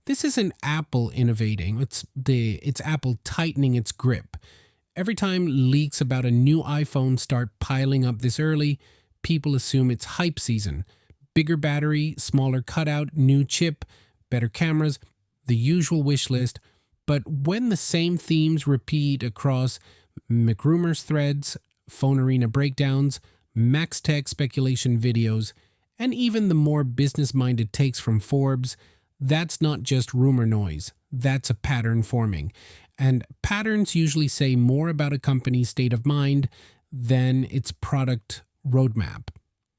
This isn't Apple innovating, it's Apple tightening its grip. Every time leaks about a new iPhone start piling up this early, people assume it's hype season. Bigger battery, smaller cutout, new chip, better cameras, the usual wish list. But when the same themes repeat across McRumors threads, Phone Arena breakdowns, Max Tech speculation videos, and even the more business minded takes from Forbes, that's not just rumor noise, that's a pattern forming. And patterns usually say more about a company's state of mind than its product roadmap.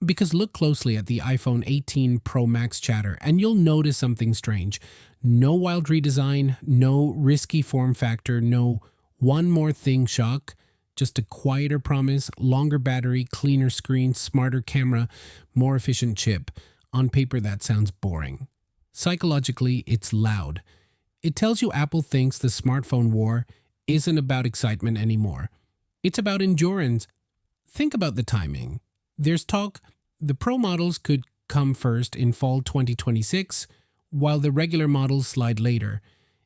Because look closely at the iPhone 18 Pro Max chatter and you'll notice something strange. No wild redesign, no risky form factor, no one more thing shock, just a quieter promise, longer battery, cleaner screen, smarter camera, more efficient chip. On paper, that sounds boring. Psychologically, it's loud. It tells you Apple thinks the smartphone war isn't about excitement anymore. It's about endurance. Think about the timing. There's talk the Pro models could come first in fall 2026, while the regular models slide later.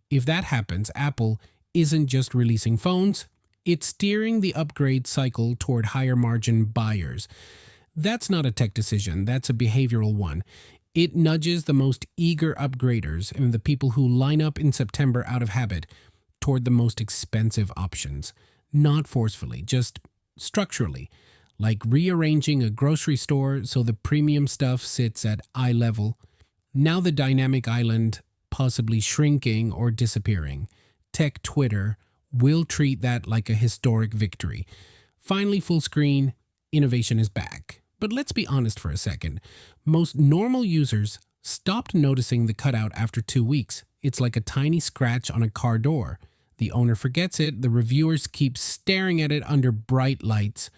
If that happens, Apple isn't just releasing phones, it's steering the upgrade cycle toward higher margin buyers. That's not a tech decision, that's a behavioral one. It nudges the most eager upgraders and the people who line up in September out of habit toward the most expensive options. Not forcefully, just structurally. Like rearranging a grocery store so the premium stuff sits at eye level. Now the dynamic island possibly shrinking or disappearing. Tech Twitter will treat that like a historic victory. Finally, full screen, innovation is back. But let's be honest for a second. Most normal users stopped noticing the cutout after 2 weeks. It's like a tiny scratch on a car door. The owner forgets it, the reviewers keep staring at it under bright lights.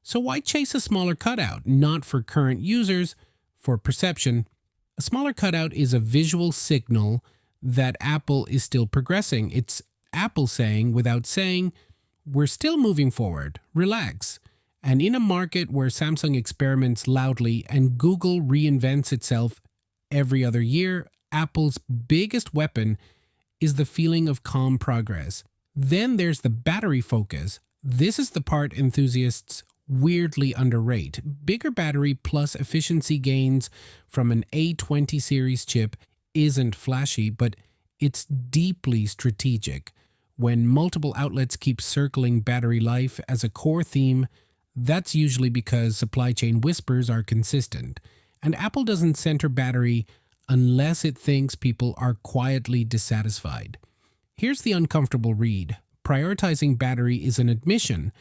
So why chase a smaller cutout? Not for current users, for perception. A smaller cutout is a visual signal that Apple is still progressing. It's Apple saying, without saying, we're still moving forward, relax. And in a market where Samsung experiments loudly and Google reinvents itself every other year, Apple's biggest weapon is the feeling of calm progress. Then there's the battery focus. This is the part enthusiasts weirdly underrate. Bigger battery plus efficiency gains from an A20 series chip isn't flashy, but it's deeply strategic. When multiple outlets keep circling battery life as a core theme, that's usually because supply chain whispers are consistent. And Apple doesn't center battery unless it thinks people are quietly dissatisfied. Here's the uncomfortable read. Prioritizing battery is an admission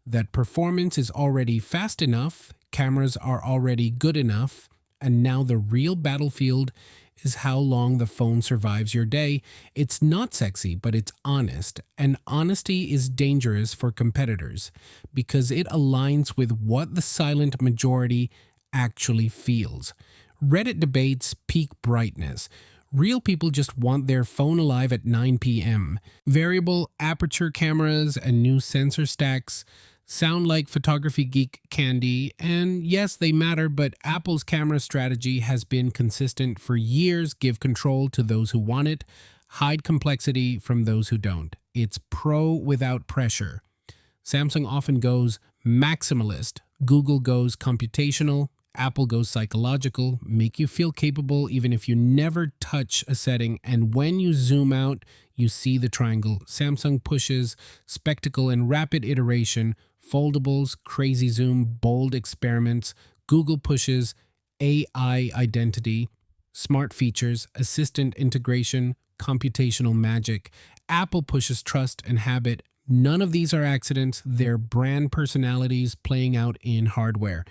that performance is already fast enough, cameras are already good enough, and now the real battlefield is how long the phone survives your day. It's not sexy, but it's honest. And honesty is dangerous for competitors because it aligns with what the silent majority actually feels. Reddit debates peak brightness. Real people just want their phone alive at 9 p.m. Variable aperture cameras and new sensor stacks sound like photography geek candy, and yes, they matter, but Apple's camera strategy has been consistent for years. Give control to those who want it, hide complexity from those who don't. It's pro without pressure. Samsung often goes maximalist, Google goes computational, Apple goes psychological, make you feel capable even if you never touch a setting, and when you zoom out, you see the triangle. Samsung pushes spectacle and rapid iteration, foldables, crazy zoom, bold experiments. Google pushes AI identity, smart features, assistant integration, computational magic. Apple pushes trust and habit. None of these are accidents. They're brand personalities playing out in hardware.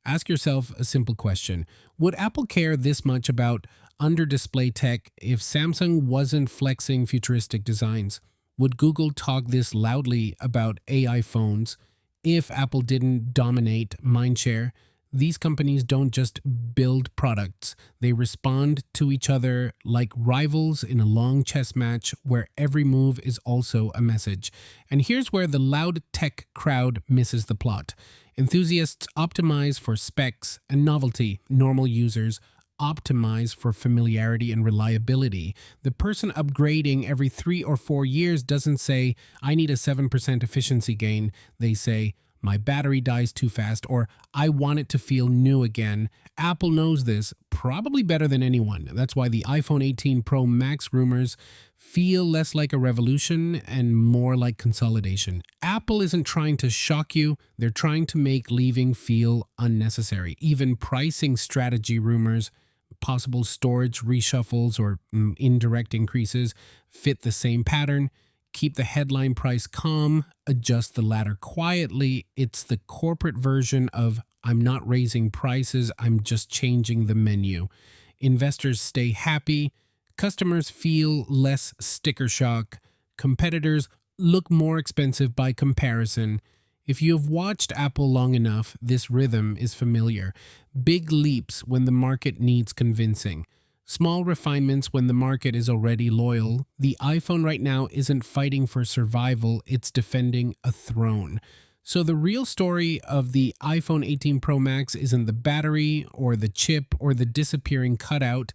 Ask yourself a simple question. Would Apple care this much about under-display tech if Samsung wasn't flexing futuristic designs? Would Google talk this loudly about AI phones if Apple didn't dominate mindshare? These companies don't just build products. They respond to each other like rivals in a long chess match where every move is also a message. And here's where the loud tech crowd misses the plot. Enthusiasts optimize for specs and novelty. Normal users optimize for familiarity and reliability. The person upgrading every 3 or 4 years doesn't say, I need a 7% efficiency gain. They say, my battery dies too fast, or I want it to feel new again. Apple knows this probably better than anyone. That's why the iPhone 18 Pro Max rumors feel less like a revolution and more like consolidation. Apple isn't trying to shock you, they're trying to make leaving feel unnecessary. Even pricing strategy rumors, possible storage reshuffles, or indirect increases fit the same pattern. Keep the headline price calm, adjust the ladder quietly. It's the corporate version of I'm not raising prices, I'm just changing the menu. Investors stay happy, customers feel less sticker shock, competitors look more expensive by comparison. If you have watched Apple long enough, this rhythm is familiar. Big leaps when the market needs convincing. Small refinements when the market is already loyal. The iPhone right now isn't fighting for survival, it's defending a throne. So the real story of the iPhone 18 Pro Max isn't the battery or the chip or the disappearing cutout.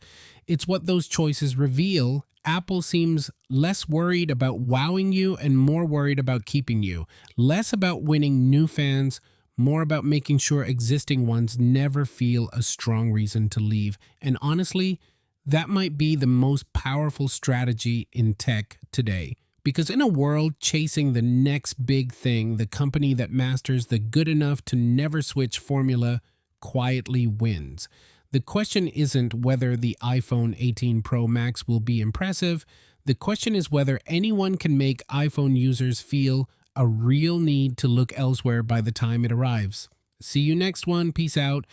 It's what those choices reveal. Apple seems less worried about wowing you and more worried about keeping you. Less about winning new fans, more about making sure existing ones never feel a strong reason to leave. And honestly, that might be the most powerful strategy in tech today. Because in a world chasing the next big thing, the company that masters the good enough to never switch formula quietly wins. The question isn't whether the iPhone 18 Pro Max will be impressive. The question is whether anyone can make iPhone users feel a real need to look elsewhere by the time it arrives. See you next one. Peace out.